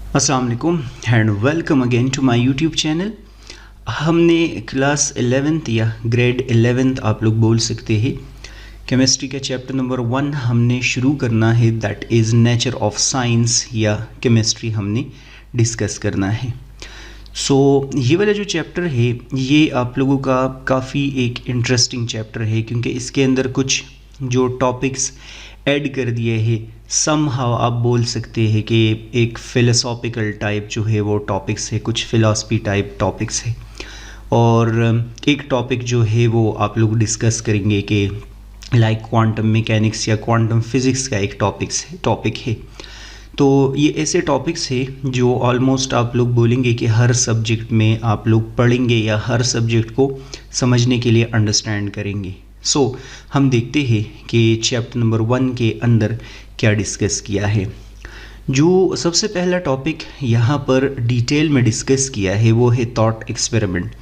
अस्सलाम वालेकुम and welcome again to my YouTube channel. हमने क्लास 11th या ग्रेड 11th आप लोग बोल सकते हैं, केमिस्ट्री का चैप्टर नंबर 1 हमने शुरू करना है, that is nature of science या केमिस्ट्री हमने डिस्कस करना है। ये वाला जो चैप्टर है ये आप लोगों का काफ़ी एक इंटरेस्टिंग चैप्टर है, क्योंकि इसके अंदर कुछ जो टॉपिक्स ऐड कर दिए हैं, समहाउ आप बोल सकते हैं कि एक फ़िलोसॉफिकल टाइप जो है वो टॉपिक्स है, कुछ फ़िलासफ़ी टाइप टॉपिक्स है। और एक टॉपिक जो है वो आप लोग डिस्कस करेंगे कि लाइक क्वांटम मैकेनिक्स या क्वांटम फिज़िक्स का एक टॉपिक है। तो ये ऐसे टॉपिक्स हैं जो ऑलमोस्ट आप लोग बोलेंगे कि हर सब्जेक्ट में आप लोग पढ़ेंगे या हर सब्जेक्ट को समझने के लिए अंडरस्टैंड करेंगे। हम देखते हैं कि चैप्टर नंबर 1 के अंदर क्या डिस्कस किया है। जो सबसे पहला टॉपिक यहाँ पर डिटेल में डिस्कस किया है वो है थॉट एक्सपेरिमेंट।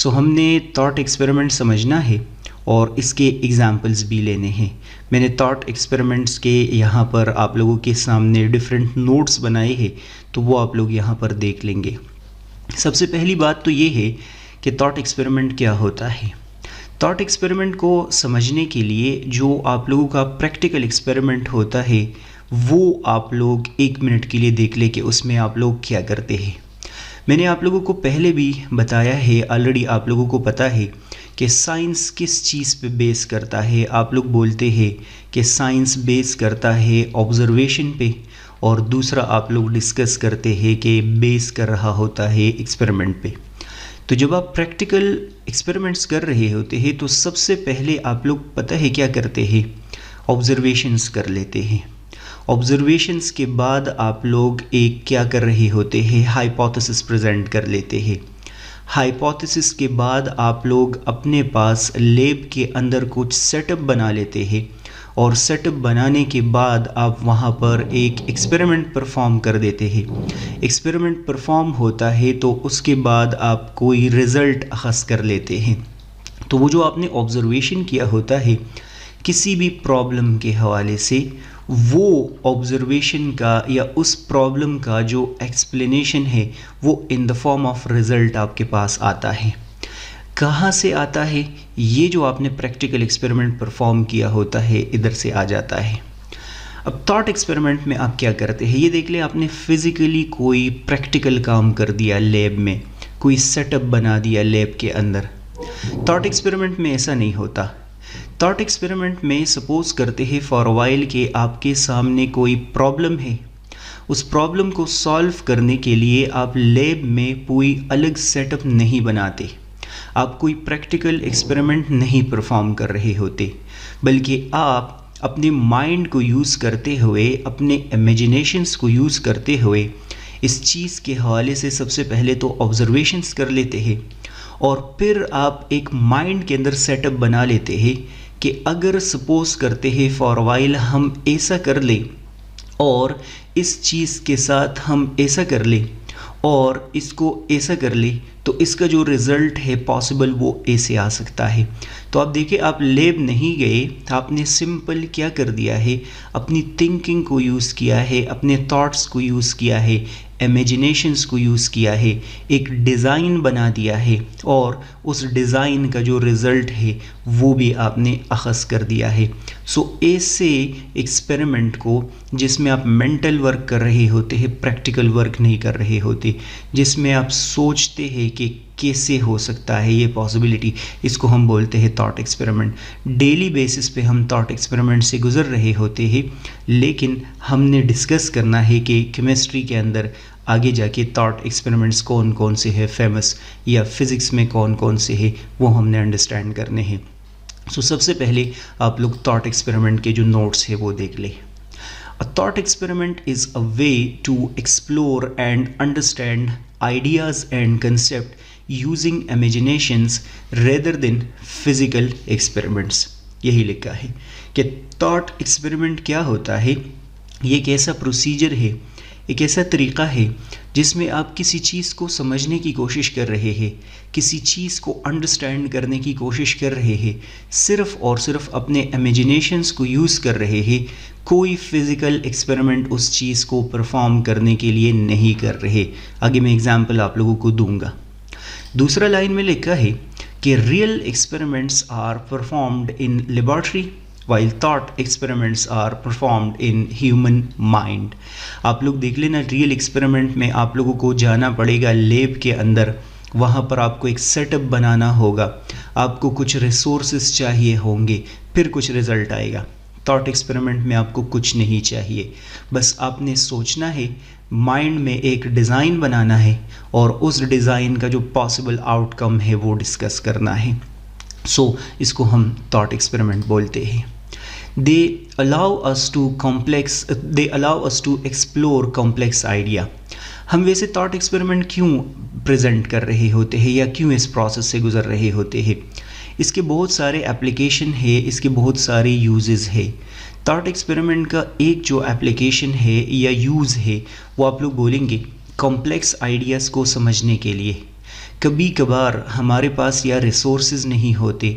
हमने थॉट एक्सपेरिमेंट समझना है और इसके एग्जाम्पल्स भी लेने हैं। मैंने थॉट एक्सपेरिमेंट्स के यहाँ पर आप लोगों के सामने डिफरेंट नोट्स बनाए हैं, तो वो आप लोग यहाँ पर देख लेंगे। सबसे पहली बात तो ये है कि थॉट एक्सपेरिमेंट क्या होता है। थॉट एक्सपेरिमेंट को समझने के लिए जो आप लोगों का प्रैक्टिकल एक्सपेरिमेंट होता है वो आप लोग 1 मिनट के लिए देख ले कि उसमें आप लोग क्या करते हैं। मैंने आप लोगों को पहले भी बताया है, ऑलरेडी आप लोगों को पता है कि साइंस किस चीज़ पे बेस करता है। आप लोग बोलते हैं कि साइंस बेस करता है ऑब्जर्वेशन पे, और दूसरा आप लोग डिस्कस करते हैं कि बेस कर रहा होता है एक्सपेरिमेंट पे। तो जब आप प्रैक्टिकल एक्सपेरिमेंट्स कर रहे होते हैं तो सबसे पहले आप लोग पता है क्या करते हैं, ऑब्जर्वेशंस कर लेते हैं। ऑब्जर्वेशंस के बाद आप लोग एक क्या कर रहे होते हैं, हाइपोथेसिस प्रेजेंट कर लेते हैं। हाइपोथेसिस के बाद आप लोग अपने पास लैब के अंदर कुछ सेटअप बना लेते हैं, और सेटअप बनाने के बाद आप वहाँ पर एक एक्सपेरिमेंट परफॉर्म कर देते हैं। एक्सपेरिमेंट परफॉर्म होता है तो उसके बाद आप कोई रिज़ल्ट अख़ज़ कर लेते हैं। तो वो जो आपने ऑब्ज़र्वेशन किया होता है किसी भी प्रॉब्लम के हवाले से, वो ऑब्ज़र्वेशन का या उस प्रॉब्लम का जो एक्सप्लेनेशन है वो in the form of result आपके पास आता है। कहाँ से आता है, ये जो आपने प्रैक्टिकल एक्सपेरिमेंट परफॉर्म किया होता है इधर से आ जाता है। अब थॉट एक्सपेरिमेंट में आप क्या करते हैं, ये देख ले आपने फिज़िकली कोई प्रैक्टिकल काम कर दिया, लैब में कोई सेटअप बना दिया लैब के अंदर। थॉट एक्सपेरिमेंट में ऐसा नहीं होता। थॉट एक्सपेरिमेंट में सपोज करते हैं फॉर वाइल कि आपके सामने कोई प्रॉब्लम है, उस प्रॉब्लम को सॉल्व करने के लिए आप लैब में कोई अलग सेटअप नहीं बनाते, आप कोई प्रैक्टिकल एक्सपेरिमेंट नहीं परफॉर्म कर रहे होते, बल्कि आप अपने माइंड को यूज़ करते हुए, अपने इमेजिनेशंस को यूज़ करते हुए इस चीज़ के हवाले से सबसे पहले तो ऑब्जर्वेशंस कर लेते हैं, और फिर आप एक माइंड के अंदर सेटअप बना लेते हैं कि अगर सपोज करते हैं फॉर वाइल हम ऐसा कर लें, और इस चीज़ के साथ हम ऐसा कर लें, और इसको ऐसा कर ले, तो इसका जो रिज़ल्ट है पॉसिबल वो ऐसे आ सकता है। तो आप देखिए, आप लैब नहीं गए, आपने सिंपल क्या कर दिया है, अपनी थिंकिंग को यूज़ किया है, अपने थॉट्स को यूज़ किया है, इमेजिनेशंस को यूज़ किया है, एक डिज़ाइन बना दिया है, और उस डिज़ाइन का जो रिज़ल्ट है वो भी आपने अख़ज़ कर दिया है। ऐसे एक्सपेरिमेंट को जिसमें आप मेंटल वर्क कर रहे होते हैं, प्रैक्टिकल वर्क नहीं कर रहे होते, जिसमें आप सोचते हैं कि कैसे हो सकता है ये पॉसिबिलिटी, इसको हम बोलते हैं थॉट एक्सपेरिमेंट। डेली बेसिस पे हम थॉट एक्सपेरिमेंट से गुज़र रहे होते हैं, लेकिन हमने डिस्कस करना है कि केमिस्ट्री के अंदर आगे जाके थॉट एक्सपेरिमेंट्स कौन कौन से हैं फेमस, या फिज़िक्स में कौन कौन से हैं, वो हमने अंडरस्टैंड करने हैं। सबसे पहले आप लोग थॉट एक्सपेरिमेंट के जो नोट्स है वो देख लें। A thought experiment is a way to explore and understand ideas and concepts using imaginations rather than physical experiments। यही लिखा है कि थॉट एक्सपेरिमेंट क्या होता है, ये एक ऐसा प्रोसीजर है, एक ऐसा तरीक़ा है जिसमें आप किसी चीज़ को समझने की कोशिश कर रहे हैं, किसी चीज़ को अंडरस्टैंड करने की कोशिश कर रहे हैं, सिर्फ़ और सिर्फ अपने इमेजिनेशंस को यूज़ कर रहे हैं, कोई फिज़िकल एक्सपेरिमेंट उस चीज़ को परफॉर्म करने के लिए नहीं कर रहे। आगे मैं एग्जांपल आप लोगों को दूंगा। दूसरा लाइन में लिखा है कि real experiments are performed in laboratory while thought experiments are performed in human mind। आप लोग देख लेना, रियल एक्सपेरिमेंट में आप लोगों को जाना पड़ेगा लैब के अंदर, वहाँ पर आपको एक सेटअप बनाना होगा, आपको कुछ रिसोर्सेज चाहिए होंगे, फिर कुछ रिज़ल्ट आएगा। थॉट एक्सपेरिमेंट में आपको कुछ नहीं चाहिए, बस आपने सोचना है, माइंड में एक डिज़ाइन बनाना है और उस डिज़ाइन का जो पॉसिबल आउटकम है वो डिस्कस करना है। इसको हम थॉट एक्सपेरिमेंट बोलते हैं। They allow us to explore complex idea। हम वैसे थॉट एक्सपेरिमेंट क्यों प्रेजेंट कर रहे होते हैं या क्यों इस प्रोसेस से गुज़र रहे होते हैं? इसके बहुत सारे एप्लीकेशन है, इसके बहुत सारे यूजेस है। थॉट एक्सपेरिमेंट का एक जो एप्लीकेशन है या यूज़ है वो आप लोग बोलेंगे कॉम्प्लेक्स आइडियाज़ को समझने के लिए। कभी कभार हमारे पास या रिसोर्सेज नहीं होते,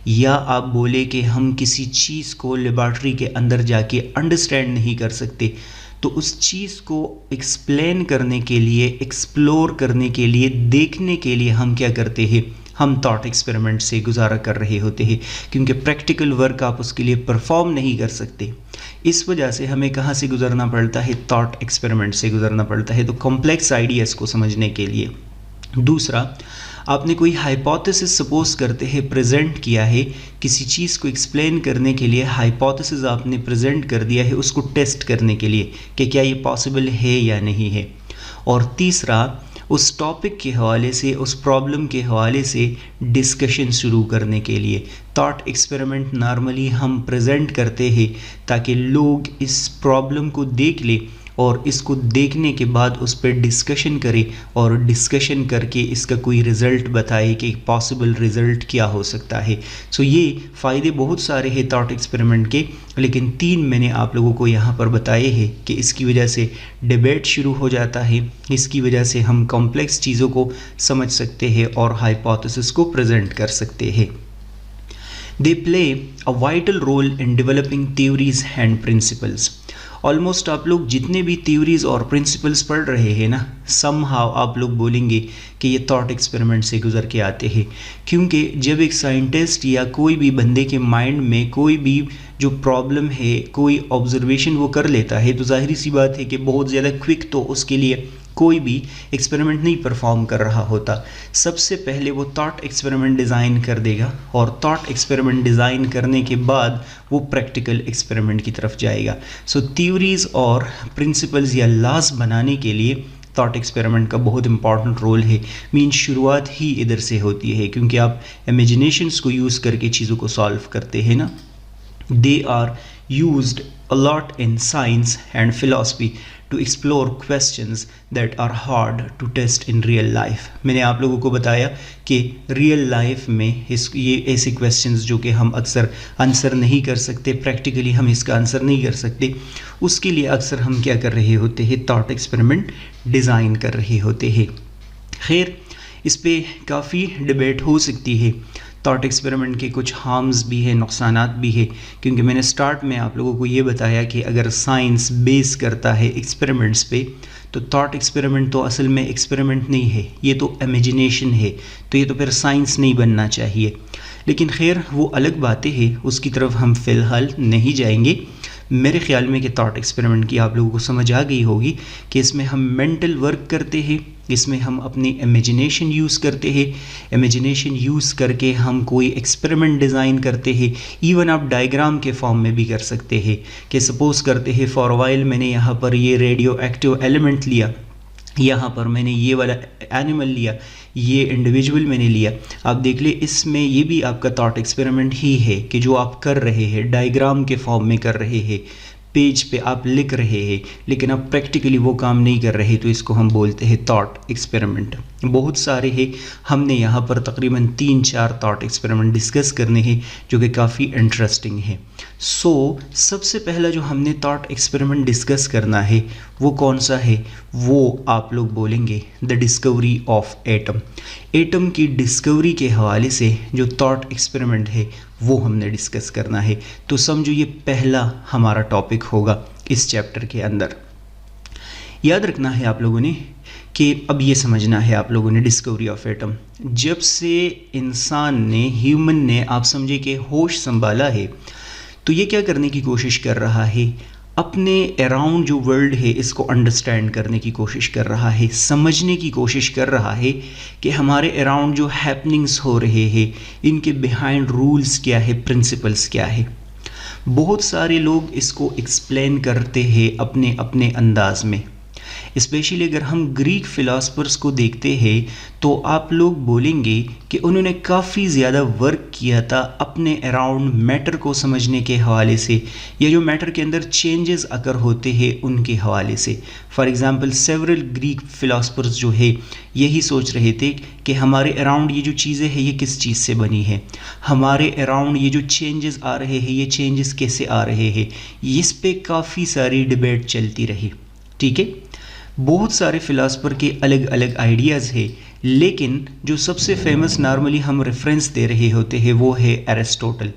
या आप बोले कि हम किसी चीज़ को लेबॉर्ट्री के अंदर जाके अंडरस्टैंड नहीं कर सकते, तो उस चीज़ को एक्सप्लेन करने के लिए, एक्सप्लोर करने के लिए, देखने के लिए हम क्या करते हैं, हम थॉट एक्सपेरिमेंट से गुजारा कर रहे होते हैं, क्योंकि प्रैक्टिकल वर्क आप उसके लिए परफॉर्म नहीं कर सकते। इस वजह से हमें कहाँ से गुजरना पड़ता है, थॉट एक्सपेरिमेंट से गुजरना पड़ता है, तो कॉम्प्लेक्स आइडियाज़ को समझने के लिए। दूसरा, आपने कोई हाइपोथेसिस सपोज करते हैं प्रेजेंट किया है, किसी चीज़ को एक्सप्लेन करने के लिए हाइपोथेसिस आपने प्रेजेंट कर दिया है, उसको टेस्ट करने के लिए कि क्या ये पॉसिबल है या नहीं है। और तीसरा, उस टॉपिक के हवाले से, उस प्रॉब्लम के हवाले से डिस्कशन शुरू करने के लिए। थॉट एक्सपेरिमेंट नॉर्मली हम प्रेजेंट करते हैं ताकि लोग इस प्रॉब्लम को देख लें और इसको देखने के बाद उस पर डिस्कशन करें और डिस्कशन करके इसका कोई रिज़ल्ट बताए कि पॉसिबल रिज़ल्ट क्या हो सकता है। ये फ़ायदे बहुत सारे हैं थॉट एक्सपेरिमेंट के, लेकिन 3 मैंने आप लोगों को यहाँ पर बताए हैं कि इसकी वजह से डिबेट शुरू हो जाता है, इसकी वजह से हम कॉम्प्लेक्स चीज़ों को समझ सकते हैं और हाइपोथेसिस को प्रेजेंट कर सकते हैं। They play a vital role in developing theories and principles। Almost आप लोग जितने भी थ्योरीज और प्रिंसिपल्स पढ़ रहे हैं ना, समहाउ आप लोग बोलेंगे कि ये थॉट एक्सपेरिमेंट से गुजर के आते हैं, क्योंकि जब एक साइंटिस्ट या कोई भी बंदे के माइंड में कोई भी जो प्रॉब्लम है, कोई ऑब्जर्वेशन वो कर लेता है, तो जाहिर सी बात है कि बहुत ज़्यादा क्विक तो उसके लिए कोई भी एक्सपेरिमेंट नहीं परफॉर्म कर रहा होता। सबसे पहले वो थॉट एक्सपेरिमेंट डिज़ाइन कर देगा और थॉट एक्सपेरिमेंट डिज़ाइन करने के बाद वो प्रैक्टिकल एक्सपेरिमेंट की तरफ जाएगा। थ्योरीज़ और प्रिंसिपल्स या लॉज बनाने के लिए थॉट एक्सपेरिमेंट का बहुत इंपॉर्टेंट रोल है। शुरुआत ही इधर से होती है, क्योंकि आप इमेजिनेशंस को यूज़ करके चीज़ों को सॉल्व करते हैं ना। They are used a lot in science and philosophy to explore questions that are hard to test in real life। मैंने आप लोगों को बताया कि रियल लाइफ में ये ऐसे क्वेश्चंस जो कि हम अक्सर आंसर नहीं कर सकते, प्रैक्टिकली हम इसका आंसर नहीं कर सकते, उसके लिए अक्सर हम क्या कर रहे होते हैं, थॉट एक्सपेरिमेंट डिज़ाइन कर रहे होते हैं। खैर, इस पे काफ़ी डिबेट हो सकती है। थॉट एक्सपेरिमेंट के कुछ हार्म्स भी है, नुकसानात भी है, क्योंकि मैंने स्टार्ट में आप लोगों को ये बताया कि अगर साइंस बेस करता है एक्सपेरिमेंट्स पे, तो थॉट एक्सपेरिमेंट तो असल में एक्सपेरिमेंट नहीं है, ये तो इमेजिनेशन है, तो ये तो फिर साइंस नहीं बनना चाहिए। लेकिन खैर वो अलग बातें हैं, उसकी तरफ हम फ़िलहाल नहीं जाएंगे। मेरे ख्याल में कि थॉट एक्सपेरिमेंट की आप लोगों को समझ आ गई होगी कि इसमें हम मेंटल वर्क करते हैं, इसमें हम अपनी इमेजिनेशन यूज़ करते हैं, इमेजिनेशन यूज़ करके हम कोई एक्सपेरिमेंट डिज़ाइन करते हैं। इवन आप डायग्राम के फॉर्म में भी कर सकते हैं कि सपोज़ करते हैं फॉर वाइल मैंने यहाँ पर ये रेडियो एक्टिव एलिमेंट लिया, यहाँ पर मैंने ये वाला एनिमल लिया, ये इंडिविजुअल मैंने लिया। आप देख ले, इसमें ये भी आपका थॉट एक्सपेरिमेंट ही है कि जो आप कर रहे हैं डायग्राम के फॉर्म में कर रहे हैं। पेज पे आप लिख रहे हैं लेकिन आप प्रैक्टिकली वो काम नहीं कर रहे, तो इसको हम बोलते हैं थॉट एक्सपेरिमेंट। बहुत सारे हैं, हमने यहाँ पर तकरीबन 3-4 थॉट एक्सपेरिमेंट डिस्कस करने हैं जो कि काफ़ी इंटरेस्टिंग है। सबसे पहला जो हमने थॉट एक्सपेरिमेंट डिस्कस करना है वो कौन सा है, वो आप लोग बोलेंगे the discovery of atom. Atom की डिस्कवरी के हवाले से जो थॉट एक्सपेरिमेंट है वो हमने डिस्कस करना है। तो समझो ये पहला हमारा टॉपिक होगा इस चैप्टर के अंदर। याद रखना है आप लोगों ने कि अब ये समझना है आप लोगों ने डिस्कवरी ऑफ एटम, जब से इंसान ने, ह्यूमन ने, आप समझे कि होश संभाला है, तो ये क्या करने की कोशिश कर रहा है, अपने अराउंड जो वर्ल्ड है इसको अंडरस्टैंड करने की कोशिश कर रहा है, समझने की कोशिश कर रहा है कि हमारे अराउंड जो हैपनिंग्स हो रहे हैं इनके बिहाइंड रूल्स क्या है, प्रिंसिपल्स क्या है। बहुत सारे लोग इसको एक्सप्लेन करते हैं अपने अपने अंदाज में। स्पेशली अगर हम ग्रीक फ़िलासफ़र्स को देखते हैं तो आप लोग बोलेंगे कि उन्होंने काफ़ी ज़्यादा वर्क किया था अपने अराउंड मैटर को समझने के हवाले से, या जो मैटर के अंदर चेंजेस अगर होते हैं उनके हवाले से। For example several Greek philosophers जो है यही सोच रहे थे कि हमारे अराउंड ये जो चीज़ें हैं ये किस चीज़ से बनी है, हमारे अराउंड ये जो चेंजेस आ रहे हैं ये चेंजेस कैसे आ रहे हैं। इस पे काफ़ी सारी डिबेट चलती रही, ठीक है। बहुत सारे फ़िलासफ़र के अलग अलग आइडियाज़ है, लेकिन जो सबसे फेमस नॉर्मली हम रेफरेंस दे रहे होते हैं वो है एरिस्टोटल।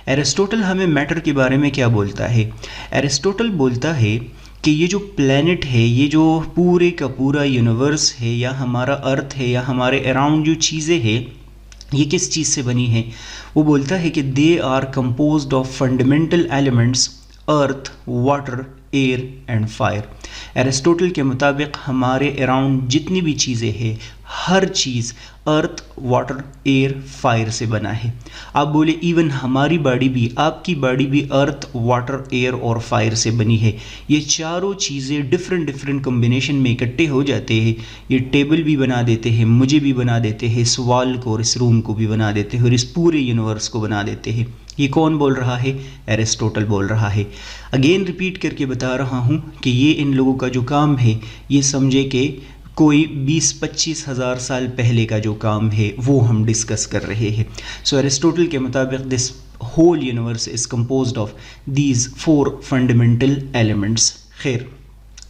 एरिस्टोटल हमें मैटर के बारे में क्या बोलता है, एरिस्टोटल बोलता है कि ये जो प्लैनेट है, ये जो पूरे का पूरा यूनिवर्स है, या हमारा अर्थ है, या हमारे अराउंड जो चीज़ें हैं ये किस चीज़ से बनी है। वो बोलता है कि they are composed of fundamental elements earth, water, air and fire. Aristotle के मुताबिक हमारे अराउंड जितनी भी चीज़ें हैं हर चीज़ अर्थ, वाटर, एयर, फायर से बना है। आप बोले इवन हमारी बॉडी भी, आपकी बॉडी भी अर्थ, वाटर, एयर और फायर से बनी है। ये चारों चीज़ें डिफरेंट डिफरेंट कॉम्बिनेशन में इकट्ठे हो जाते हैं, ये टेबल भी बना देते हैं, मुझे भी बना देते हैं, इस वॉल को और इस रूम को भी बना देते हैं और इस पूरे यूनिवर्स को बना देते हैं। ये कौन बोल रहा है, एरिस्टोटल बोल रहा है। अगेन रिपीट करके बता रहा हूँ कि ये इन लोगों का जो काम है ये समझे कि कोई 20-25 हज़ार साल पहले का जो काम है वो हम डिस्कस कर रहे हैं। सो एरिस्टोटल के मुताबिक this whole universe is composed of these 4 fundamental elements. खैर,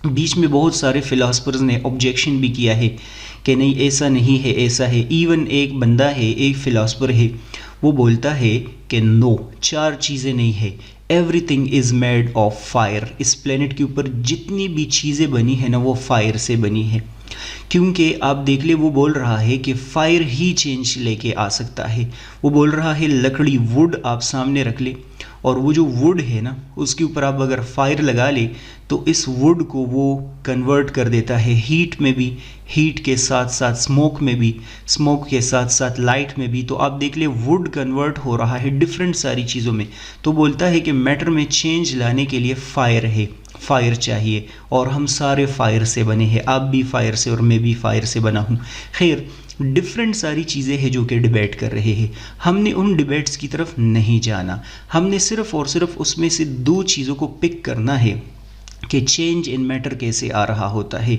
बीच में बहुत सारे फ़िलासफ़र्स ने ऑब्जेक्शन भी किया है कि नहीं ऐसा नहीं है, ऐसा है। इवन एक बंदा है, एक फ़िलासफ़र है, वो बोलता है कि नो, 4 चीज़ें नहीं है, everything is made of fire. इस प्लेनेट के ऊपर जितनी भी चीज़ें बनी है ना वो फायर से बनी है। क्योंकि आप देख ले, वो बोल रहा है कि फायर ही चेंज लेके आ सकता है। वो बोल रहा है लकड़ी, वुड आप सामने रख ले और वो जो वुड है ना उसके ऊपर आप अगर फायर लगा ले तो इस वुड को वो कन्वर्ट कर देता है हीट में भी, हीट के साथ साथ स्मोक में भी, स्मोक के साथ साथ लाइट में भी। तो आप देख ले वुड कन्वर्ट हो रहा है डिफरेंट सारी चीज़ों में। तो बोलता है कि मैटर में चेंज लाने के लिए फायर है, फायर चाहिए, और हम सारे फायर से बने हैं, आप भी फायर से और मैं भी फायर से बना हूँ। खैर, डिफरेंट सारी चीज़ें हैं जो कि डिबेट कर रहे हैं। हमने उन डिबेट्स की तरफ नहीं जाना, हमने सिर्फ और सिर्फ उसमें से 2 चीज़ों को पिक करना है कि चेंज इन मैटर कैसे आ रहा होता है।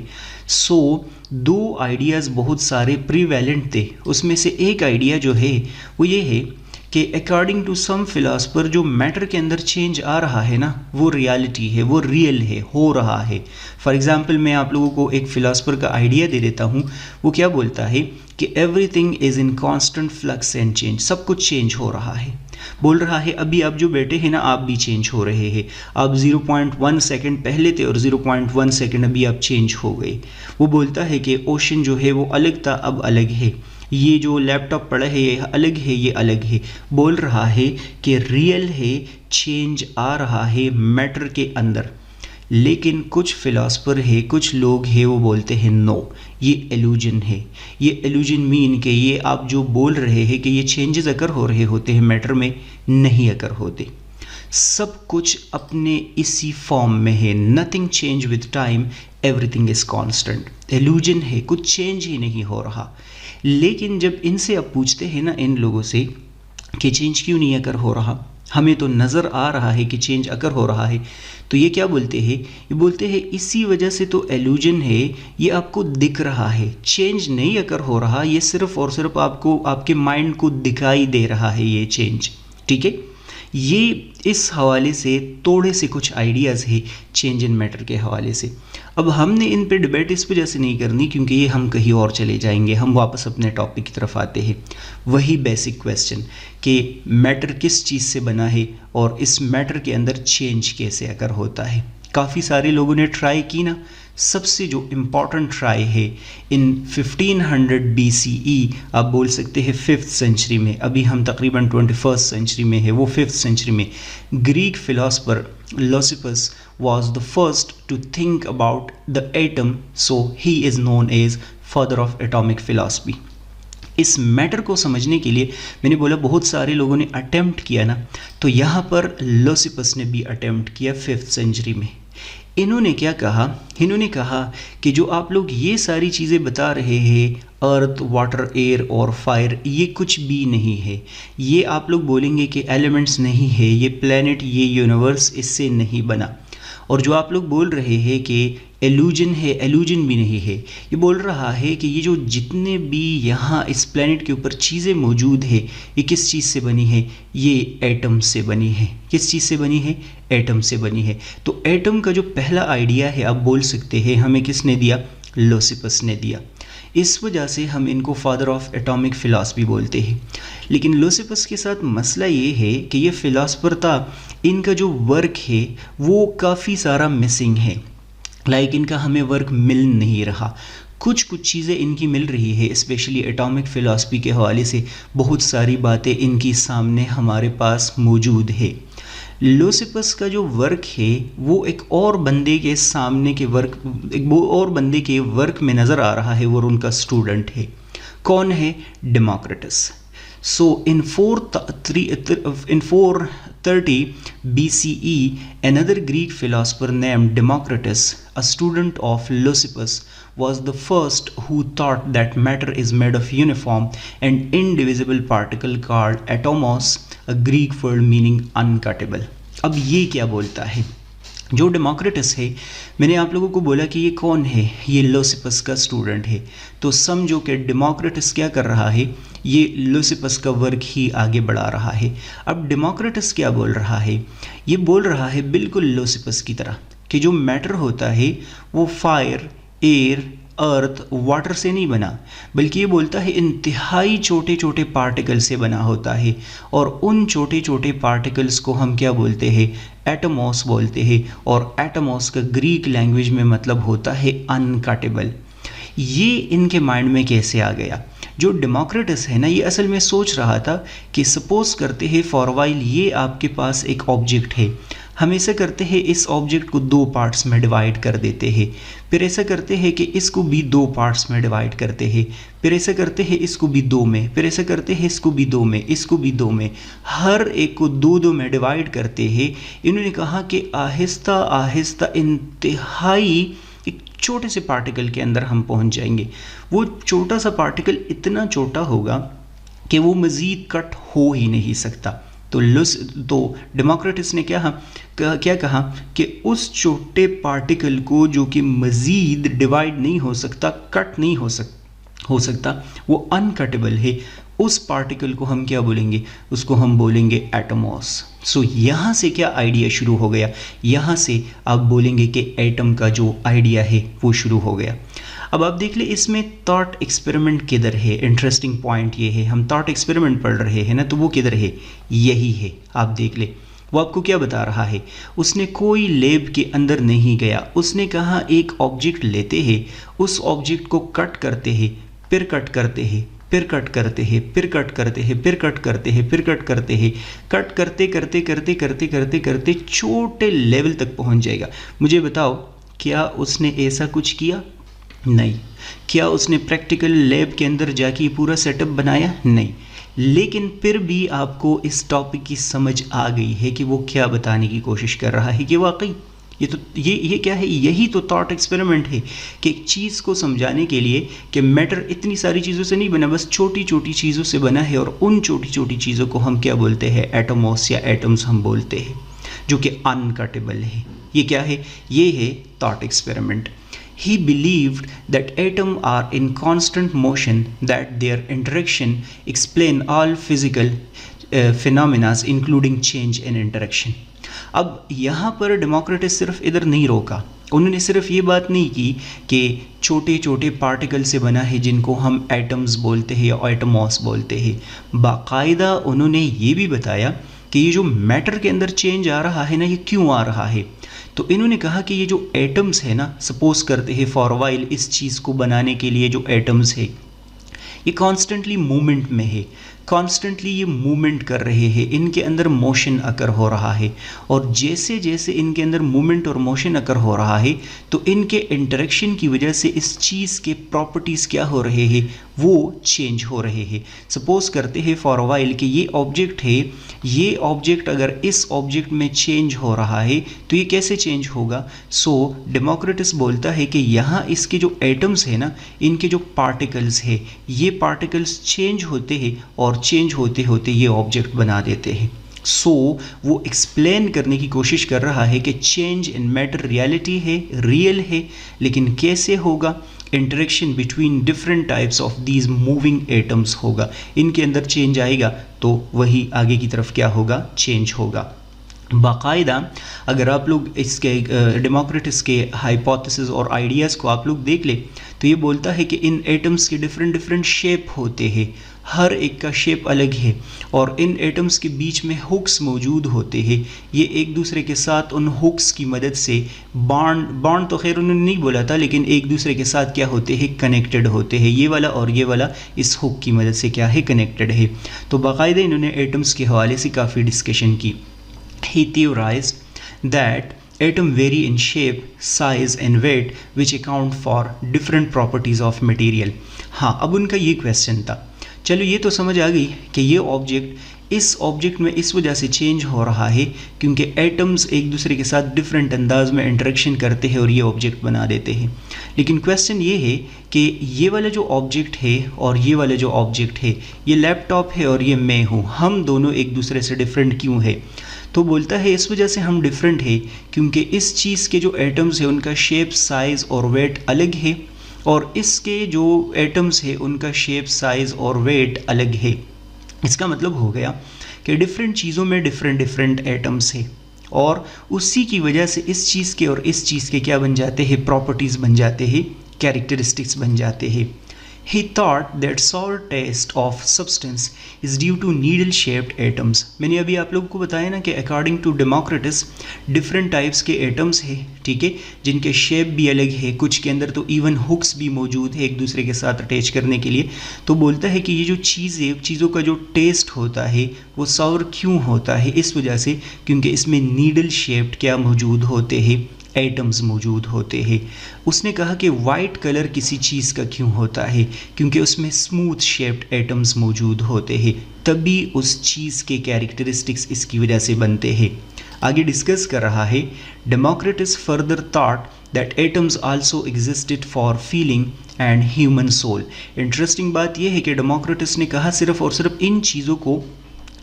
2 आइडियाज़ बहुत सारे प्रीवैलेंट थे, उसमें से एक आइडिया जो है वो ये है कि अकॉर्डिंग टू सम फिलासफर जो मैटर के अंदर चेंज आ रहा है ना वो रियलिटी है, वो रियल है, हो रहा है। फॉर एग्ज़ाम्पल मैं आप लोगों को एक फ़िलासफ़र का आइडिया दे देता हूँ। वो क्या बोलता है कि everything is in constant flux and change, सब कुछ चेंज हो रहा है। बोल रहा है अभी आप जो बैठे हैं ना आप भी चेंज हो रहे हैं, आप 0.1 सेकेंड पहले थे और 0.1 सेकेंड अभी आप चेंज हो गए। वो बोलता है कि ओशन जो है वो अलग था अब अलग है, ये जो लैपटॉप पड़ा है ये अलग है, ये अलग है। बोल रहा है कि रियल है, चेंज आ रहा है मैटर के अंदर। लेकिन कुछ फिलासफर है, कुछ लोग हैं वो बोलते हैं नो, ये एल्यूजन है। ये एल्यूजन मीन कि ये आप जो बोल रहे हैं कि ये चेंजेस अगर हो रहे होते हैं मैटर में, नहीं अगर होते, सब कुछ अपने इसी फॉर्म में है। Nothing change with time, everything is constant. Illusion है, कुछ चेंज ही नहीं हो रहा। लेकिन जब इनसे अब पूछते हैं ना इन लोगों से कि चेंज क्यों नहीं अगर हो रहा, हमें तो नज़र आ रहा है कि चेंज अकर हो रहा है। तो ये क्या बोलते हैं, ये बोलते हैं इसी वजह से तो एल्यूजन है, ये आपको दिख रहा है, चेंज नहीं अकर हो रहा, ये सिर्फ और सिर्फ आपको आपके माइंड को दिखाई दे रहा है ये चेंज। ठीक है, ये इस हवाले से थोड़े से कुछ आइडियाज़ है चेंज इन मैटर के हवाले से। अब हमने इन पे डिबेट इस वजह से नहीं करनी क्योंकि ये हम कहीं और चले जाएंगे, हम वापस अपने टॉपिक की तरफ आते हैं। वही बेसिक क्वेश्चन कि मैटर किस चीज़ से बना है और इस मैटर के अंदर चेंज कैसे अगर होता है। काफ़ी सारे लोगों ने ट्राई की ना, सबसे जो इम्पॉर्टेंट ट्राई है इन 1500 BCE, आप बोल सकते हैं 5th सेंचुरी में, अभी हम तकरीबन 21st सेंचुरी में है, वो 5th सेंचुरी में Greek philosopher Leucippus was the first to think about the atom, so he is known as father of atomic philosophy। इस मैटर को समझने के लिए मैंने बोला बहुत सारे लोगों ने अटेम्प्ट किया ना, तो यहाँ पर लोसिपस ने भी अटेम्प्ट किया 5th सेंचुरी में। इन्होंने क्या कहा, इन्होंने कहा कि जो आप लोग ये सारी चीज़ें बता रहे हैं, अर्थ, वाटर, एयर और फायर, ये कुछ भी नहीं है। ये आप लोग बोलेंगे कि एलिमेंट्स नहीं है, ये प्लैनेट, ये यूनिवर्स इससे नहीं बना। और जो आप लोग बोल रहे हैं कि एल्यूजन है, एल्यूजन भी नहीं है। ये बोल रहा है कि ये जो जितने भी यहाँ इस प्लैनेट के ऊपर चीज़ें मौजूद है, ये किस चीज़ से बनी है, ये एटम से बनी है। किस चीज़ से बनी है, एटम से बनी है। तो एटम का जो पहला आइडिया है, आप बोल सकते हैं हमें किसने दिया, लोसिपस ने दिया। इस वजह से हम इनको फादर ऑफ एटॉमिक फ़िलासफ़ी बोलते हैं। लेकिन लोसिपस के साथ मसला ये है कि ये फ़िलासफ़र था, इनका जो वर्क है वो काफ़ी सारा मिसिंग है। लाइक इनका हमें वर्क मिल नहीं रहा, कुछ चीज़ें इनकी मिल रही है, स्पेशली एटॉमिक फ़िलासफ़ी के हवाले से बहुत सारी बातें इनकी सामने हमारे पास मौजूद है। लोसिपस का जो वर्क है वो एक और बंदे के सामने के वर्क, वो और बंदे के वर्क में नज़र आ रहा है, वो उनका स्टूडेंट है। कौन है, Democritus. So in 430 BCE, another Greek philosopher named Democritus, a student of Leucippus, was the first who thought that matter is made of uniform and indivisible particle called atomos, a Greek word meaning uncuttable। अब ये क्या बोलता है, जो Democritus है, मैंने आप लोगों को बोला कि ये कौन है, ये लोसिपस का स्टूडेंट है। तो समझो कि डेमोक्रिटस क्या कर रहा है, ये लोसिपस का वर्क ही आगे बढ़ा रहा है। अब डेमोक्रिटस क्या बोल रहा है, ये बोल रहा है बिल्कुल लोसिपस की तरह कि जो मैटर होता है वो फायर, एयर, अर्थ, वाटर से नहीं बना, बल्कि ये बोलता है इंतहाई छोटे छोटे पार्टिकल से बना होता है। और उन छोटे छोटे पार्टिकल्स को हम क्या बोलते हैं, एटमॉस बोलते हैं। और एटमॉस का ग्रीक लैंग्वेज में मतलब होता है अनकटेबल। ये इनके माइंड में कैसे आ गया, जो डेमोक्रिटस है ना, ये असल में सोच रहा था कि सपोज करते हैं फॉर वाइल ये आपके पास एक ऑब्जेक्ट है, हम ऐसा करते हैं इस ऑब्जेक्ट को दो पार्ट्स में डिवाइड कर देते हैं, फिर ऐसा करते हैं कि इसको भी दो पार्ट्स में डिवाइड करते हैं, फिर ऐसा करते हैं इसको भी दो में, फिर ऐसा करते हैं इसको भी दो में, इसको भी दो में, हर एक को दो दो में डिवाइड करते हैं। इन्होंने कहा कि आहिस्ता आहिस्ता इंतहाई एक छोटे से पार्टिकल के अंदर हम पहुंच जाएंगे। वो छोटा सा पार्टिकल इतना छोटा होगा कि वो मज़ीद कट हो ही नहीं सकता। तो डेमोक्रिटस ने क्या कहा कि उस छोटे पार्टिकल को जो कि मज़ीद डिवाइड नहीं हो सकता, कट नहीं हो सकता, वो अनकटेबल है, उस पार्टिकल को हम क्या बोलेंगे, उसको हम बोलेंगे एटमॉस। सो यहाँ से क्या आइडिया शुरू हो गया, यहाँ से आप बोलेंगे कि एटम का जो आइडिया है वो शुरू हो गया। अब आप देख ले इसमें थॉट एक्सपेरिमेंट किधर है, इंटरेस्टिंग पॉइंट ये है, हम थॉट एक्सपेरिमेंट पढ़ रहे हैं ना, तो वो किधर है, यही है। आप देख ले वो आपको क्या बता रहा है, उसने कोई लैब के अंदर नहीं गया, उसने कहा एक ऑब्जेक्ट लेते हैं, उस ऑब्जेक्ट को कट करते हैं, फिर कट करते हैं, फिर कट करते हैं, फिर कट करते हैं, फिर कट करते हैं, फिर कट करते हैं, कट करते करते करते करते करते करते छोटे लेवल तक पहुंच जाएगा। मुझे बताओ क्या उसने ऐसा कुछ किया, नहीं। क्या उसने प्रैक्टिकल लैब के अंदर जाके पूरा सेटअप बनाया, नहीं। लेकिन फिर भी आपको इस टॉपिक की समझ आ गई है कि वो क्या बताने की कोशिश कर रहा है कि वाकई ये क्या है, यही तो थॉट एक्सपेरिमेंट है कि एक चीज़ को समझाने के लिए कि मैटर इतनी सारी चीज़ों से नहीं बना, बस छोटी छोटी चीज़ों से बना है, और उन छोटी छोटी चीज़ों को हम क्या बोलते हैं, एटमोस या एटम्स हम बोलते हैं, जो कि अनकटेबल है। ये क्या है, ये है thought experiment. He believed that atoms are in constant motion, that their interaction explain all physical phenomena including change and interaction। अब यहाँ पर डेमोक्रेटस सिर्फ इधर नहीं रोका, उन्होंने सिर्फ ये बात नहीं की कि छोटे छोटे पार्टिकल से बना है जिनको हम एटम्स बोलते हैं या एटमॉस बोलते हैं, बाकायदा उन्होंने ये भी बताया कि ये जो मैटर के अंदर चेंज आ रहा है ना, ये क्यों आ रहा है। तो इन्होंने कहा कि ये जो एटम्स है ना, सपोज करते हैं फॉर वाइल इस चीज़ को बनाने के लिए जो एटम्स है ये कॉन्स्टेंटली मूवमेंट में है, कॉन्स्टेंटली ये मूवमेंट कर रहे हैं, इनके अंदर मोशन अकर हो रहा है, और जैसे जैसे इनके अंदर मूवमेंट और मोशन अकर हो रहा है तो इनके इंटरेक्शन की वजह से इस चीज़ के प्रॉपर्टीज़ क्या हो रहे हैं, वो चेंज हो रहे हैं। सपोज करते हैं फॉर वाइल कि ये ऑब्जेक्ट है, ये ऑब्जेक्ट अगर इस ऑब्जेक्ट में चेंज हो रहा है तो ये कैसे चेंज होगा। सो डेमोक्रेटस बोलता है कि यहाँ इसके जो एटम्स है ना, इनके जो पार्टिकल्स है, ये पार्टिकल्स चेंज होते हैं और चेंज होते होते ये ऑब्जेक्ट बना देते हैं। सो वो एक्सप्लेन करने की कोशिश कर रहा है कि चेंज इन मैटर रियलिटी है, रियल है, लेकिन कैसे होगा, interaction between different types of these moving atoms होगा, इनके अंदर चेंज आएगा तो वही आगे की तरफ क्या होगा, चेंज होगा। बाकायदा अगर आप लोग इसके डेमोक्रेटस के हाइपोथेसिस और आइडियाज़ को आप लोग देख ले तो ये बोलता है कि इन एटम्स के डिफरेंट डिफरेंट शेप होते हैं, हर एक का शेप अलग है, और इन एटम्स के बीच में हुक्स मौजूद होते हैं। ये एक दूसरे के साथ उन हुक्स की मदद से बॉन्ड तो खैर उन्होंने नहीं बोला था, लेकिन एक दूसरे के साथ क्या होते हैं, कनेक्टेड होते हैं। ये वाला और ये वाला इस हुक की मदद से क्या है, कनेक्टेड है। तो बाकायदा इन्होंने एटम्स के हवाले से काफ़ी डिस्कशन की। He theorized that atoms vary in shape, size and weight which account for different properties of material। हाँ, अब उनका ये क्वेश्चन था, चलो ये तो समझ आ गई कि ये ऑब्जेक्ट इस ऑब्जेक्ट में इस वजह से चेंज हो रहा है क्योंकि एटम्स एक दूसरे के साथ डिफरेंट अंदाज में इंटरेक्शन करते हैं और ये ऑब्जेक्ट बना देते हैं। लेकिन क्वेश्चन ये है कि ये वाला जो ऑब्जेक्ट है और ये वाला जो ऑब्जेक्ट है, ये लैपटॉप है और ये मैं हूँ, हम दोनों एक दूसरे से डिफरेंट क्यों है। तो बोलता है इस वजह से हम डिफरेंट है क्योंकि इस चीज़ के जो एटम्स है उनका शेप, साइज़ और वेट अलग है, और इसके जो एटम्स है उनका शेप, साइज़ और वेट अलग है। इसका मतलब हो गया कि डिफरेंट चीज़ों में डिफरेंट डिफरेंट एटम्स है, और उसी की वजह से इस चीज़ के और इस चीज़ के क्या बन जाते हैं, प्रॉपर्टीज़ बन जाते हैं, कैरेक्टरिस्टिक्स बन जाते हैं। He thought that sour taste of substance is due to needle-shaped atoms। मैंने अभी आप लोगों को बताया ना कि according to Democritus different types के एटम्स है, ठीक है, जिनके शेप भी अलग है, कुछ के अंदर तो इवन हुक्स भी मौजूद है एक दूसरे के साथ अटैच करने के लिए। तो बोलता है कि ये जो चीज़ है, चीज़ों का जो टेस्ट होता है वो सावर क्यों होता है, इस वजह से क्योंकि इसमें नीडल शेप्ड क्या मौजूद होते हैं, एटम्स मौजूद होते हैं। उसने कहा कि वाइट कलर किसी चीज़ का क्यों होता है, क्योंकि उसमें स्मूथ शेप्ड एटम्स मौजूद होते हैं, तभी उस चीज़ के कैरेक्टरिस्टिक्स इसकी वजह से बनते हैं। आगे डिस्कस कर रहा है, Democritus further thought that atoms also existed for feeling and human soul. Interesting बात यह है कि डेमोक्रेटस ने कहा सिर्फ और सिर्फ इन चीज़ों को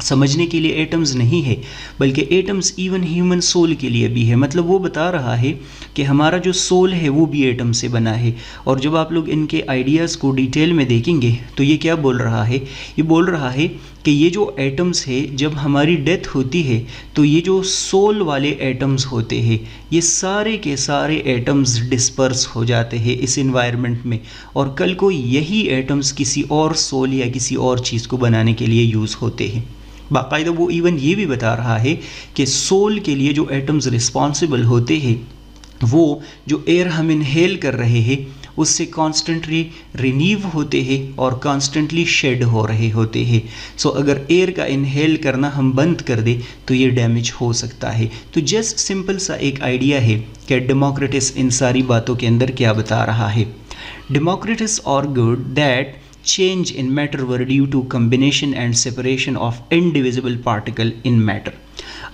समझने के लिए एटम्स नहीं है, बल्कि एटम्स इवन ह्यूमन सोल के लिए भी है। मतलब वो बता रहा है कि हमारा जो सोल है वो भी एटम से बना है। और जब आप लोग इनके आइडियाज़ को डिटेल में देखेंगे तो ये क्या बोल रहा है, ये बोल रहा है कि ये जो एटम्स है, जब हमारी डेथ होती है तो ये जो सोल वाले एटम्स होते हैं, ये सारे के सारे एटम्स डिस्पर्स हो जाते हैं इस इन्वायरमेंट में, और कल को यही एटम्स किसी और सोल या किसी और चीज़ को बनाने के लिए यूज़ होते हैं। बाकायदा वो इवन ये भी बता रहा है कि सोल के लिए जो एटम्स रिस्पॉन्सिबल होते हैं, वो जो एयर हम इनहेल कर रहे हैं उससे कॉन्स्टेंटली रिनीव होते हैं और कॉन्स्टेंटली शेड हो रहे होते हैं। सो अगर एयर का इनहेल करना हम बंद कर दे तो ये डैमेज हो सकता है। तो जस्ट सिंपल सा एक आइडिया है कि डेमोक्रेटस इन सारी बातों के अंदर क्या बता रहा है। Democritus argued that change in matter were due to combination and separation of indivisible particle in matter।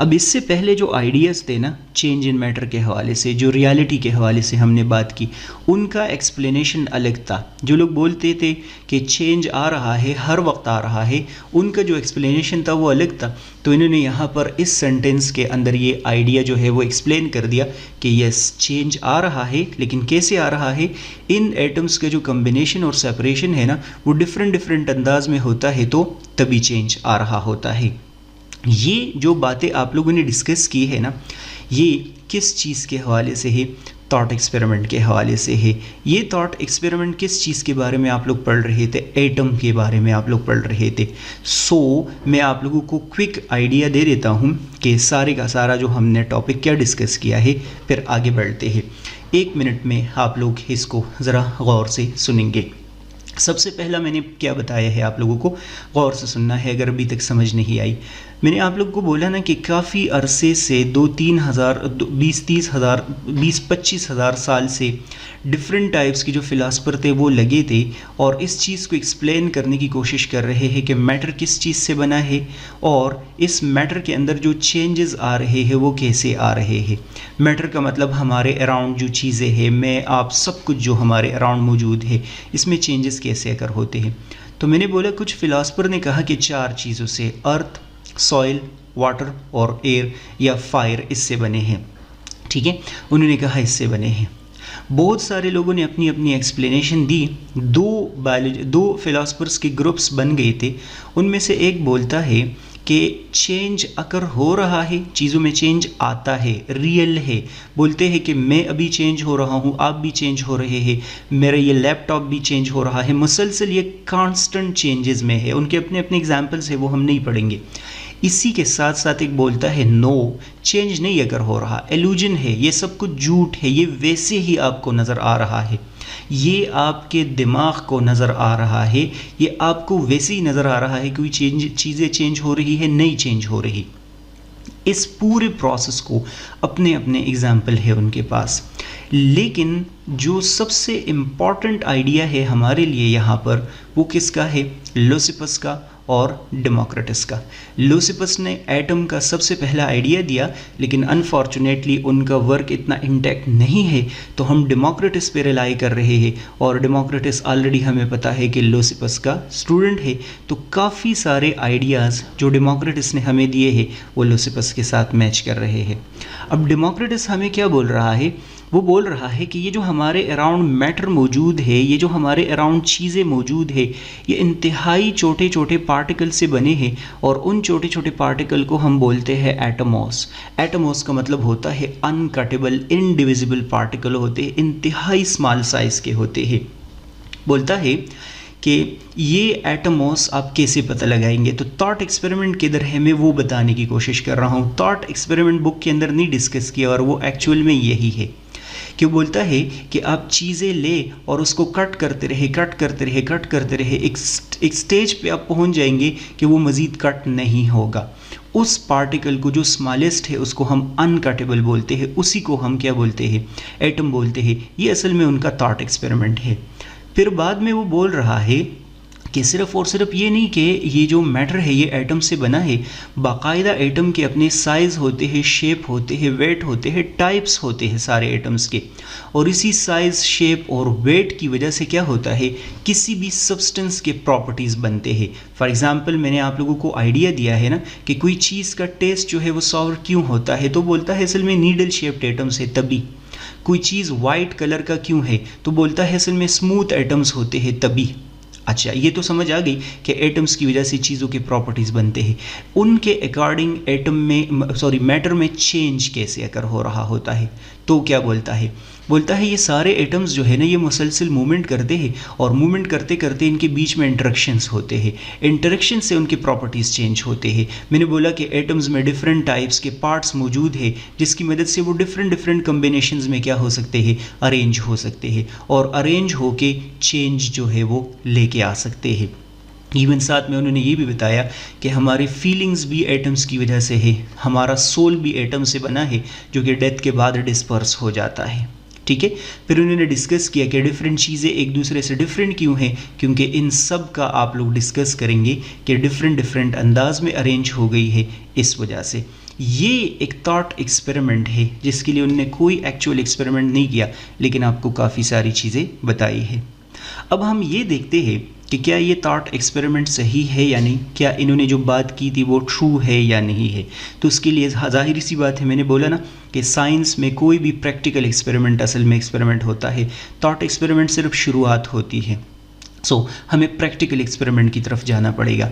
अब इससे पहले जो आइडियाज़ थे ना चेंज इन मैटर के हवाले से, जो रियलिटी के हवाले से हमने बात की, उनका एक्सप्लेनेशन अलग था। जो लोग बोलते थे कि चेंज आ रहा है, हर वक्त आ रहा है, उनका जो एक्सप्लेनेशन था वो अलग था। तो इन्होंने यहाँ पर इस सेंटेंस के अंदर ये आइडिया जो है वो एक्सप्लेन कर दिया कि यस चेंज आ रहा है, लेकिन कैसे आ रहा है, इन एटम्स का जो कम्बिनेशन और सेपरेशन है ना वो डिफरेंट डिफरेंट अंदाज में होता है, तो तभी चेंज आ रहा होता है। ये जो बातें आप लोगों ने डिस्कस की है ना, ये किस चीज़ के हवाले से है, थॉट एक्सपेरिमेंट के हवाले से है। ये थॉट एक्सपेरिमेंट किस चीज़ के बारे में आप लोग पढ़ रहे थे, एटम के बारे में आप लोग पढ़ रहे थे। मैं आप लोगों को क्विक आइडिया दे देता हूँ कि सारे का सारा जो हमने टॉपिक क्या डिस्कस किया है, फिर आगे बढ़ते हैं। 1 मिनट में आप लोग इसको ज़रा गौर से सुनेंगे। सबसे पहला मैंने क्या बताया है, आप लोगों को गौर से सुनना है अगर अभी तक समझ नहीं आई। मैंने आप लोगों को बोला ना कि काफ़ी अरसे से 2-3 हज़ार 20-30 हज़ार 20-25 हज़ार साल से डिफरेंट टाइप्स के जो फ़िलासफ़र थे वो लगे थे और इस चीज़ को एक्सप्लेन करने की कोशिश कर रहे हैं कि मैटर किस चीज़ से बना है और इस मैटर के अंदर जो चेंजेस आ रहे हैं वो कैसे आ रहे हैं। मैटर का मतलब हमारे अराउंड जो चीज़ें हैं, मैं आप सब कुछ जो हमारे अराउंड मौजूद है, इसमें चेंजेस कैसे अगर होते हैं। तो मैंने बोला कुछ फ़िलासफ़र ने कहा कि 4 चीज़ों से, अर्थ, सॉइल, वाटर और एयर या फायर इससे बने हैं। ठीक है, उन्होंने कहा इससे बने हैं। बहुत सारे लोगों ने अपनी अपनी एक्सप्लेनेशन दी। दो फिलासफर्स के ग्रुप्स बन गए थे। उनमें से एक बोलता है कि चेंज अगर हो रहा है, चीज़ों में चेंज आता है, रियल है। बोलते हैं कि मैं अभी चेंज हो रहा हूँ, आप भी चेंज हो रहे हैं, मेरा ये लैपटॉप भी चेंज हो रहा है, मुसलसल ये कांस्टेंट चेंजेस में है। उनके अपने अपने एग्जाम्पल्स है, वो हम नहीं पढ़ेंगे। इसी के साथ साथ एक बोलता है नो, चेंज नहीं अगर हो रहा, एल्यूजन है, ये सब कुछ झूठ है, ये वैसे ही आपको नज़र आ रहा है, ये आपके दिमाग को नज़र आ रहा है, ये आपको वैसे ही नज़र आ रहा है, कोई चीज़ें चेंज हो रही है, नहीं चेंज हो रही। इस पूरे प्रोसेस को अपने अपने एग्जाम्पल है उनके पास। लेकिन जो सबसे इम्पॉर्टेंट आइडिया है हमारे लिए यहाँ पर, वो किसका है? लुसिफस का और डेमोक्रिटस का। लुसिफस ने एटम का सबसे पहला आइडिया दिया, लेकिन अनफॉर्चुनेटली उनका वर्क इतना इंटैक्ट नहीं है, तो हम डेमोक्रिटस पे रिलाई कर रहे हैं। और डेमोक्रिटस ऑलरेडी हमें पता है कि लुसिफस का स्टूडेंट है, तो काफ़ी सारे आइडियाज़ जो डेमोक्रिटस ने हमें दिए हैं वो लुसिफस के साथ मैच कर रहे हैं। अब डेमोक्रिटस हमें क्या बोल रहा है? वो बोल रहा है कि ये जो हमारे अराउंड मैटर मौजूद है, ये जो हमारे अराउंड चीज़ें मौजूद है, ये इंतहाई छोटे छोटे पार्टिकल से बने हैं और उन छोटे छोटे पार्टिकल को हम बोलते हैं एटमॉस। एटमॉस का मतलब होता है अनकटेबल, इनडिविजिबल पार्टिकल होते हैं, इंतहाई स्मॉल साइज़ के होते हैं। बोलता है कि ये एटमॉस आप कैसे पता लगाएंगे? तो थॉट एक्सपेरिमेंट किधर है, मैं वो बताने की कोशिश कर रहा हूँ। थॉट एक्सपेरिमेंट बुक के अंदर नहीं डिस्कस किया और वो एक्चुअल में यही है कि बोलता है कि आप चीज़ें ले और उसको कट करते रहे, कट करते रहे, कट करते रहे, एक स्टेज पे आप पहुंच जाएंगे कि वो मज़ीद कट नहीं होगा। उस पार्टिकल को जो स्मॉलेस्ट है उसको हम अनकटेबल बोलते हैं, उसी को हम क्या बोलते हैं? एटम बोलते हैं। ये असल में उनका थॉट एक्सपेरिमेंट है। फिर बाद में वो बोल रहा है कि सिर्फ और सिर्फ ये नहीं कि ये जो मैटर है ये एटम से बना है, बाकायदा एटम के अपने साइज़ होते हैं, शेप होते हैं, वेट होते हैं, टाइप्स होते हैं सारे एटम्स के। और इसी साइज़, शेप और वेट की वजह से क्या होता है, किसी भी सब्सटेंस के प्रॉपर्टीज़ बनते हैं। फॉर एग्जांपल मैंने आप लोगों को आइडिया दिया है ना कि कोई चीज़ का टेस्ट जो है वो सॉवर क्यों होता है, तो बोलता है असल में नीडल शेप्ड एटम्स है तभी। कोई चीज़ वाइट कलर का क्यों है, तो बोलता है असल में स्मूथ एटम्स होते हैं तभी। अच्छा, ये तो समझ आ गई कि एटम्स की वजह से चीज़ों के प्रॉपर्टीज़ बनते हैं। उनके अकॉर्डिंग एटम में मैटर में चेंज कैसे अगर हो रहा होता है, तो क्या बोलता है? बोलता है ये सारे एटम्स जो है ना ये मुसलसल मूवमेंट करते हैं और मूवमेंट करते करते इनके बीच में इंटरेक्शंस होते हैं, इंटरेक्शन से उनके प्रॉपर्टीज़ चेंज होते हैं। मैंने बोला कि एटम्स में डिफरेंट टाइप्स के पार्ट्स मौजूद है जिसकी मदद से वो डिफरेंट डिफरेंट कम्बिनेशंस में क्या हो सकते हैं, अरेंज हो सकते हैं और अरेंज होके चेंज जो है वो लेके आ सकते हैं। इवन साथ में उन्होंने ये भी बताया कि हमारे फीलिंग्स भी एटम्स की वजह से है, हमारा सोल भी एटम से बना है जो कि डेथ के बाद डिस्पर्स हो जाता है। ठीक है, फिर उन्होंने डिस्कस किया कि डिफरेंट चीज़ें एक दूसरे से डिफरेंट क्यों हैं, क्योंकि इन सब का आप लोग डिस्कस करेंगे कि डिफरेंट डिफरेंट अंदाज में अरेंज हो गई है इस वजह से। ये एक थॉट एक्सपेरिमेंट है जिसके लिए उन्होंने कोई एक्चुअल एक्सपेरिमेंट नहीं किया, लेकिन आपको काफ़ी सारी चीज़ें बताई है। अब हम ये देखते हैं कि क्या ये थॉट एक्सपेरिमेंट सही है या नहीं, क्या इन्होंने जो बात की थी वो ट्रू है या नहीं है। तो उसके लिए ज़ाहिर सी बात है, मैंने बोला ना कि साइंस में कोई भी प्रैक्टिकल एक्सपेरिमेंट असल में एक्सपेरिमेंट होता है, थॉट एक्सपेरिमेंट सिर्फ शुरुआत होती है। हमें प्रैक्टिकल एक्सपेरिमेंट की तरफ जाना पड़ेगा।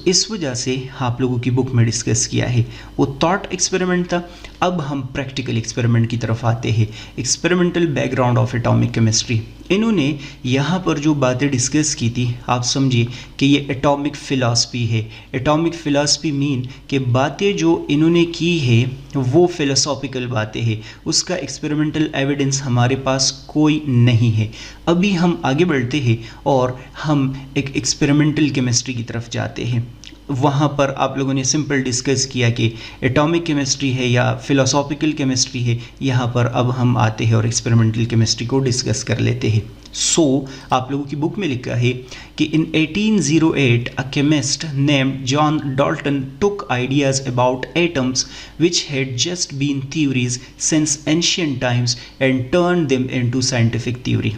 इस वजह से आप लोगों की बुक में डिस्कस किया है वो थॉट एक्सपेरिमेंट था। अब हम प्रैक्टिकल एक्सपेरिमेंट की तरफ आते हैं। Experimental background of atomic chemistry, इन्होंने यहाँ पर जो बातें डिस्कस की थी, आप समझिए कि ये एटॉमिक फ़िलासफ़ी है। एटॉमिक फ़िलासफ़ी मीन कि बातें जो इन्होंने की है वो फ़िलोसॉफिकल बातें हैं, उसका एक्सपेरिमेंटल एविडेंस हमारे पास कोई नहीं है। अभी हम आगे बढ़ते हैं और हम एक एक्सपेरिमेंटल केमिस्ट्री की तरफ जाते हैं। वहाँ पर आप लोगों ने सिंपल डिस्कस किया कि एटॉमिक केमिस्ट्री है या फ़िलोसॉफिकल केमिस्ट्री है। यहाँ पर अब हम आते हैं और एक्सपेरिमेंटल केमिस्ट्री को डिस्कस कर लेते हैं। आप लोगों की बुक में लिखा है कि in 1808 a chemist named John Dalton took ideas about atoms which had just been theories since ancient times and turn them into scientific theory.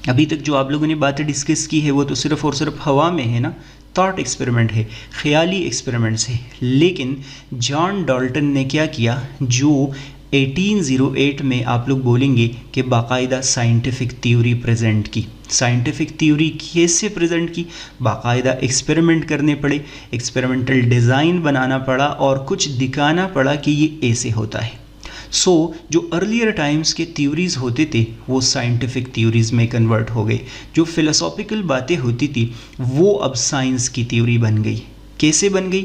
अभी तक जो आप लोगों ने बातें डिस्कस की है वो तो सिर्फ और सिर्फ हवा में है ना, थॉट एक्सपेरिमेंट है, ख्याली एक्सपेरिमेंट्स है। लेकिन जॉन डाल्टन ने क्या किया, जो 1808 में आप लोग बोलेंगे कि बाकायदा साइंटिफिक थ्योरी प्रेजेंट की। साइंटिफिक थ्योरी कैसे प्रेजेंट की, बाकायदा एक्सपेरिमेंट करने पड़े, एक्सपेरिमेंटल डिज़ाइन बनाना पड़ा और कुछ दिखाना पड़ा कि ये ऐसे होता है। जो अर्लियर टाइम्स के थ्योरीज होते थे वो साइंटिफिक थ्योरीज में कन्वर्ट हो गए। जो फिलोसॉफिकल बातें होती थी वो अब साइंस की थ्योरी बन गई। कैसे बन गई,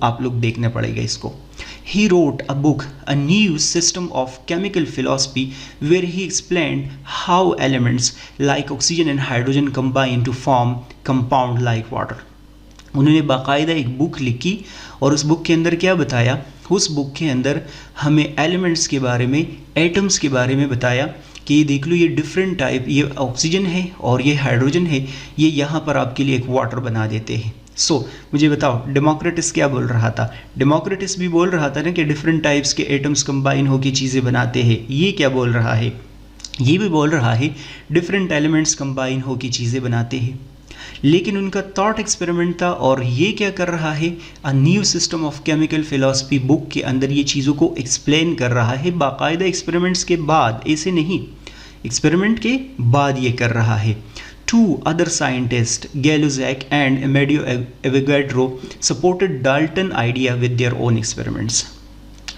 आप लोग देखना पड़ेगा इसको। He wrote a book, A New System of Chemical Philosophy, where he explained how elements like oxygen and hydrogen combine to form compound like water. उन्होंने बाकायदा एक बुक लिखी और उस बुक के अंदर क्या बताया, उस बुक के अंदर हमें एलिमेंट्स के बारे में, एटम्स के बारे में बताया कि ये देख लो, ये डिफरेंट टाइप, ये ऑक्सीजन है और ये हाइड्रोजन है, ये यहाँ पर आपके लिए एक वाटर बना देते हैं। मुझे बताओ डेमोक्रेटिस क्या बोल रहा था? डेमोक्रेटिस भी बोल रहा था ना कि डिफरेंट टाइप्स के एटम्स कंबाइन होकर चीज़ें बनाते हैं। ये क्या बोल रहा है? ये भी बोल रहा है डिफरेंट एलिमेंट्स कंबाइन होकर चीज़ें बनाते हैं। लेकिन उनका थॉट एक्सपेरिमेंट था और ये क्या कर रहा है, a new system of chemical philosophy book के अंदर ये चीज़ों को एक्सप्लेन कर रहा है बाकायदा एक्सपेरिमेंट्स के बाद, ऐसे नहीं, एक्सपेरिमेंट के बाद ये कर रहा है। Two other scientists, Gay-Lussac and Amadeo Avogadro, supported Dalton idea with their own experiments.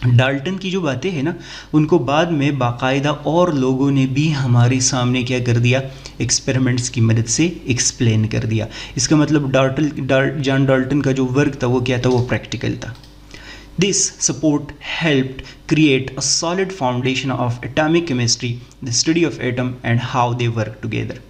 Dalton की जो बातें हैं ना, उनको बाद में बाकायदा और लोगों ने भी हमारे सामने क्या कर दिया, एक्सपेरिमेंट्स की मदद से एक्सप्लेन कर दिया। इसका मतलब जॉन डाल्टन का जो वर्क था वो क्या था, वो प्रैक्टिकल था। This support helped create a solid foundation of atomic chemistry, the study of atom and how they work together.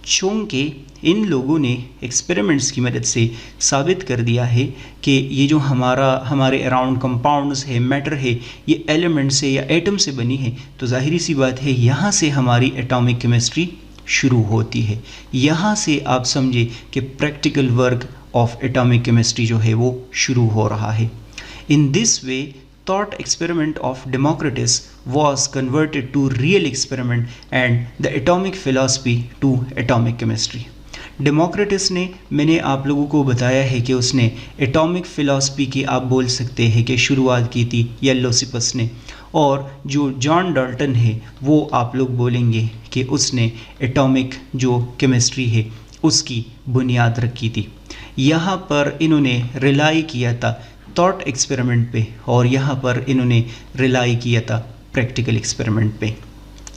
चूँकि इन लोगों ने एक्सपेरिमेंट्स की मदद से साबित कर दिया है कि ये जो हमारे अराउंड कंपाउंड्स है, मैटर है, ये एलिमेंट से या एटम से बनी है, तो ज़ाहिरी सी बात है यहाँ से हमारी एटॉमिक केमिस्ट्री शुरू होती है। यहाँ से आप समझे कि practical work of atomic chemistry जो है वो शुरू हो रहा है। In this way, thought experiment of Democritus was converted to real experiment and the atomic philosophy to atomic chemistry. Democritus ने, मैंने आप लोगों को बताया है कि उसने एटॉमिक फ़िलासफ़ी की आप बोल सकते हैं कि शुरुआत की थी यूलिपस ने, और जो जॉन डाल्टन है वो आप लोग बोलेंगे कि उसने एटॉमिक जो केमिस्ट्री है उसकी बुनियाद रखी थी। यहाँ पर इन्होंने रिलाई किया था थॉट एक्सपेरिमेंट पे और यहाँ पर इन्होंने रिलाई किया था प्रैक्टिकल एक्सपेरिमेंट पे।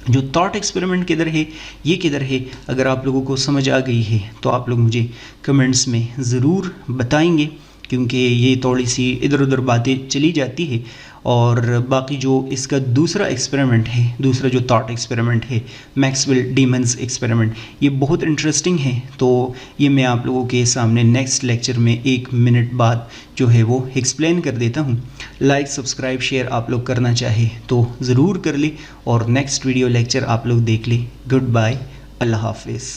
जो थॉट एक्सपेरिमेंट किधर है, ये किधर है, अगर आप लोगों को समझ आ गई है तो आप लोग मुझे कमेंट्स में ज़रूर बताएंगे, क्योंकि ये थोड़ी सी इधर उधर बातें चली जाती है। और बाकी जो इसका दूसरा एक्सपेरिमेंट है, दूसरा जो थॉट एक्सपेरिमेंट है, मैक्सवेल डीमंस एक्सपेरिमेंट, ये बहुत इंटरेस्टिंग है। तो ये मैं आप लोगों के सामने नेक्स्ट लेक्चर में 1 मिनट बाद जो है वो एक्सप्लेन कर देता हूँ। लाइक, सब्सक्राइब, शेयर आप लोग करना चाहे तो ज़रूर कर ले और नेक्स्ट वीडियो लेक्चर आप लोग देख ले। गुड बाय, अल्लाह हाफिज़।